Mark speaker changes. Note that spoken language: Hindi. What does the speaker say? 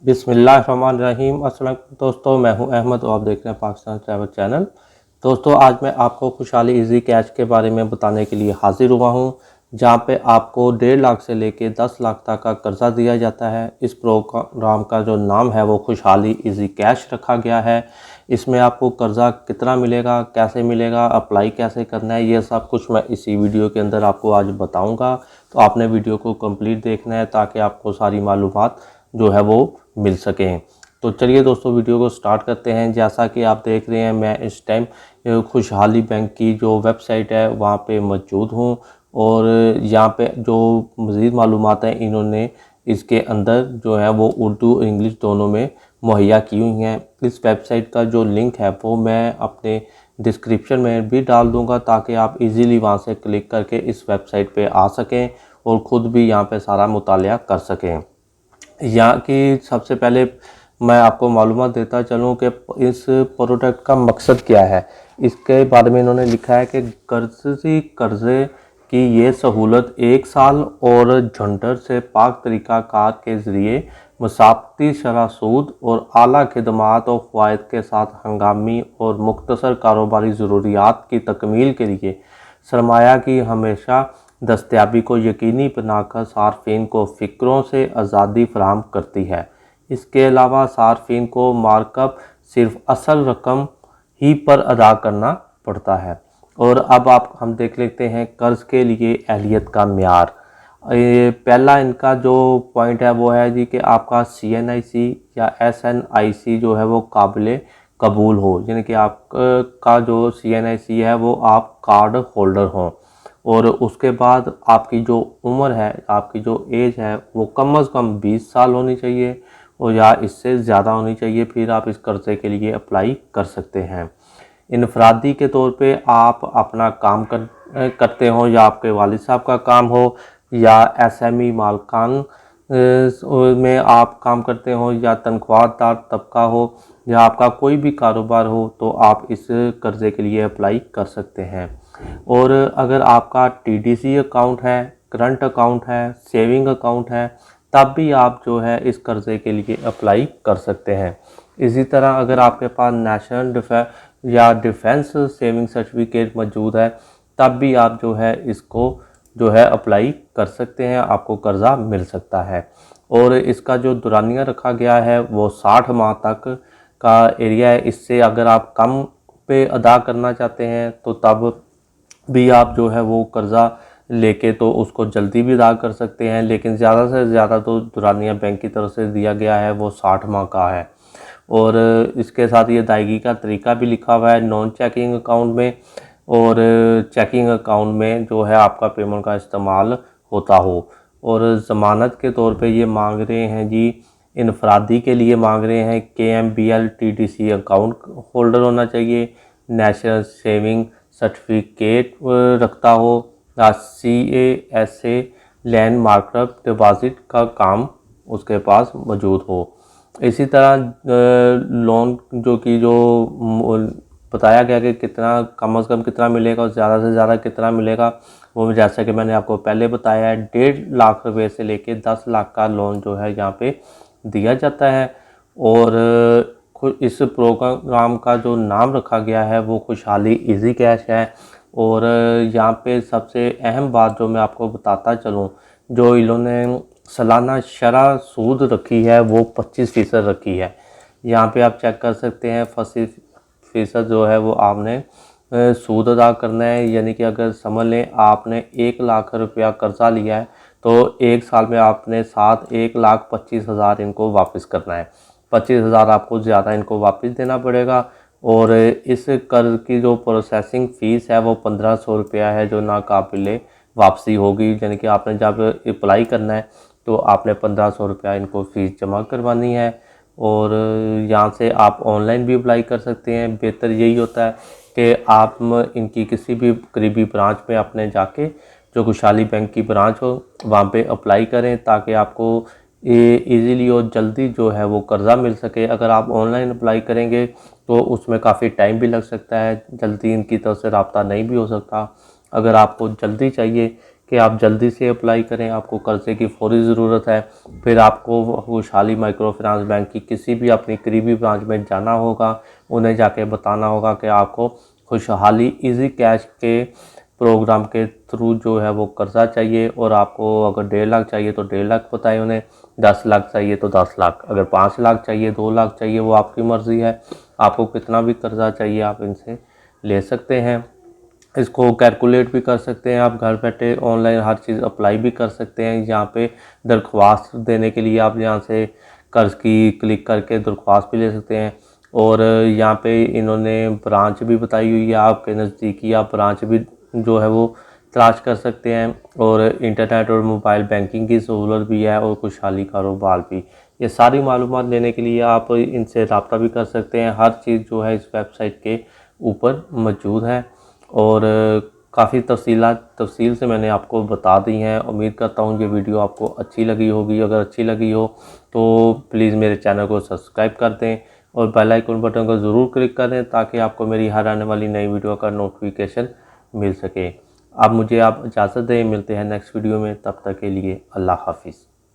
Speaker 1: बिस्मिल्लाहिर्रहमानिर्रहीम। अस्सलाम दोस्तों, मैं हूं अहमद और आप देख रहे हैं पाकिस्तान ट्रैवल चैनल। दोस्तों, आज मैं आपको खुशहाली इजी कैश के बारे में बताने के लिए हाजिर हुआ हूं, जहां पे आपको 1.5 लाख से लेके 10 लाख तक का कर्जा दिया जाता है। इस प्रोग्राम का जो नाम है वो खुशहाली इजी कैश रखा गया है। इसमें आपको कर्जा कितना मिलेगा, कैसे मिलेगा, अप्लाई कैसे करना है, ये सब कुछ मैं इसी वीडियो के अंदर आपको आज बताऊंगा। तो आपने वीडियो को कंप्लीट देखना है ताकि आपको सारी मालूमात जो है वो मिल सकें। तो चलिए दोस्तों, वीडियो को स्टार्ट करते हैं। जैसा कि आप देख रहे हैं, मैं इस टाइम खुशहाली बैंक की जो वेबसाइट है वहाँ पे मौजूद हूँ और यहाँ पे जो मज़ीद मालूमात हैं इन्होंने इसके अंदर जो है वो उर्दू इंग्लिश दोनों में मुहैया की हुई हैं। इस वेबसाइट का जो लिंक है वो मैं अपने डिस्क्रिप्शन में भी डाल दूँगा ताकि आप इजीली वहाँ से क्लिक करके इस वेबसाइट पे आ सकें और ख़ुद भी यहाँ पे सारा मुतालिया कर सकें। यहाँ की सबसे पहले मैं आपको मालूमात देता चलूँ कि इस प्रोडक्ट का मकसद क्या है। इसके बारे में इन्होंने लिखा है कि कर्ज़े की ये सहूलत 1 साल और झंटर से पाक तरीक़ाकार के ज़रिए मुसाफ़ती शरह सूद और आला खिदमात और फ़वाइद के साथ हंगामी और मुख्तसर कारोबारी ज़रूरियात की तकमील के लिए सरमाया की हमेशा दस्तयाबी को यकीनी बनाकर सार्फिन को फ़िक्रों से आज़ादी फराहम करती है। इसके अलावा सार्फिन को मार्कअप सिर्फ असल रकम ही पर अदा करना पड़ता है। और अब हम देख लेते हैं कर्ज़ के लिए अहलियत का म्यार। पहला इनका जो पॉइंट है वो है जी कि आपका CNIC या SNIC जो है वो काबिल कबूल हो, यानी कि आपका जो CNIC है वो आप कार्ड होल्डर हों और उसके बाद आपकी जो उम्र है, आपकी जो एज है वो कम से कम 20 साल होनी चाहिए और या इससे ज़्यादा होनी चाहिए, फिर आप इस कर्ज़े के लिए अप्लाई कर सकते हैं। इनफरादी के तौर पे आप अपना काम करते हो या आपके वालिद साहब का काम हो या SME मालकान में आप काम करते हो या तनख्वाहदार तबका हो या आपका कोई भी कारोबार हो तो आप इस कर्ज़े के लिए अप्लाई कर सकते हैं। और अगर आपका TDC अकाउंट है, करंट अकाउंट है, सेविंग अकाउंट है, तब भी आप जो है इस कर्ज़े के लिए अप्लाई कर सकते हैं। इसी तरह अगर आपके पास नेशनल डिफेंस सेविंग सर्टिफिकेट मौजूद है तब भी आप जो है इसको जो है अप्लाई कर सकते हैं, आपको कर्ज़ा मिल सकता है। और इसका जो दुरानिया रखा गया है वो 60 माह तक का एरिया है। इससे अगर आप कम पे अदा करना चाहते हैं तो तब भी आप जो है वो कर्ज़ा लेके तो उसको जल्दी भी अदा कर सकते हैं, लेकिन ज़्यादा से ज़्यादा तो दुरानिया बैंक की तरफ से दिया गया है वो 60 माह का है। और इसके साथ ये अदायगी का तरीका भी लिखा हुआ है नॉन चेकिंग अकाउंट में और चेकिंग अकाउंट में जो है आपका पेमेंट का इस्तेमाल होता हो। और ज़मानत के तौर पे ये मांग रहे हैं जी, इनफरादी के लिए मांग रहे हैं KMBL TDC अकाउंट होल्डर होना चाहिए, नेशनल सेविंग सर्टिफिकेट रखता हो या CASA लैंड मार्कअप डिपॉजिट का काम उसके पास मौजूद हो। इसी तरह लोन जो बताया गया कि कितना कम से कम कितना मिलेगा और ज़्यादा से ज़्यादा कितना मिलेगा, वो जैसा कि मैंने आपको पहले बताया है 1.5 लाख रुपए से लेके 10 लाख का लोन जो है यहाँ पे दिया जाता है। और इस प्रोग्राम का जो नाम रखा गया है वो खुशहाली इजी कैश है। और यहाँ पे सबसे अहम बात जो मैं आपको बताता चलूँ, जो इन्होंने सालाना शरह सूद रखी है वो 25% रखी है। यहाँ पे आप चेक कर सकते हैं 25% जो है वो आपने सूद अदा करना है। यानी कि अगर समझ लें आपने 1 लाख रुपया कर्जा लिया है तो 1 साल में आपने साथ 1,25,000 इनको वापस करना है। 25,000 आपको ज़्यादा इनको वापस देना पड़ेगा। और इस कर्ज की जो प्रोसेसिंग फ़ीस है वो 1,500 रुपया है जो नाकाबिले वापसी होगी। यानी कि आपने जब अप्लाई करना है तो आपने 1,500 रुपया इनको फ़ीस जमा करवानी है। और यहाँ से आप ऑनलाइन भी अप्लाई कर सकते हैं। बेहतर यही होता है कि आप इनकी किसी भी करीबी ब्रांच में अपने जाके जो खुशहाली बैंक की ब्रांच हो वहाँ पे अप्लाई करें ताकि आपको ईज़िली और जल्दी जो है वो कर्ज़ा मिल सके। अगर आप ऑनलाइन अप्लाई करेंगे तो उसमें काफ़ी टाइम भी लग सकता है, जल्दी इनकी तरफ से रब्ता नहीं भी हो सकता। अगर आपको जल्दी चाहिए कि आप जल्दी से अप्लाई करें, आपको कर्ज़े की फ़ौरी ज़रूरत है। फिर आपको खुशहाली माइक्रो फाइनेंस बैंक की किसी भी अपनी करीबी ब्रांच में जाना होगा, उन्हें जाके बताना होगा कि आपको खुशहाली इजी कैश के प्रोग्राम के थ्रू जो है वो कर्ज़ा चाहिए, और आपको अगर 1.5 लाख चाहिए तो 1.5 लाख बताए उन्हें, 10 लाख चाहिए तो 10 लाख, अगर 5 लाख चाहिए, 2 लाख चाहिए, वो आपकी मर्ज़ी है। आपको कितना भी कर्ज़ा चाहिए आप इनसे ले सकते हैं। इसको कैलकुलेट भी कर सकते हैं, आप घर बैठे ऑनलाइन हर चीज़ अप्लाई भी कर सकते हैं। यहाँ पे दरख्वास्त देने के लिए आप यहाँ से कर्ज़ की क्लिक करके दरख्वास्त भी ले सकते हैं। और यहाँ पे इन्होंने ब्रांच भी बताई हुई है, आपके नज़दीकी आप ब्रांच भी जो है वो तलाश कर सकते हैं। और इंटरनेट और मोबाइल बैंकिंग की सहूलत भी है, और खुशहाली कारोबार भी। ये सारी मालूमात लेने के लिए आप इनसे रब्ता भी कर सकते हैं। हर चीज़ जो है इस वेबसाइट के ऊपर मौजूद है, और काफ़ी तफसील से मैंने आपको बता दी हैं। उम्मीद करता हूँ ये वीडियो आपको अच्छी लगी होगी। अगर अच्छी लगी हो तो प्लीज़ मेरे चैनल को सब्सक्राइब कर दें, और बेल आइकन बटन को ज़रूर क्लिक कर दें, ताकि आपको मेरी हर आने वाली नई वीडियो का नोटिफिकेशन मिल सके। अब मुझे आप इजाज़त दें, मिलते हैं नेक्स्ट वीडियो में, तब तक के लिए अल्लाह हाफिज़।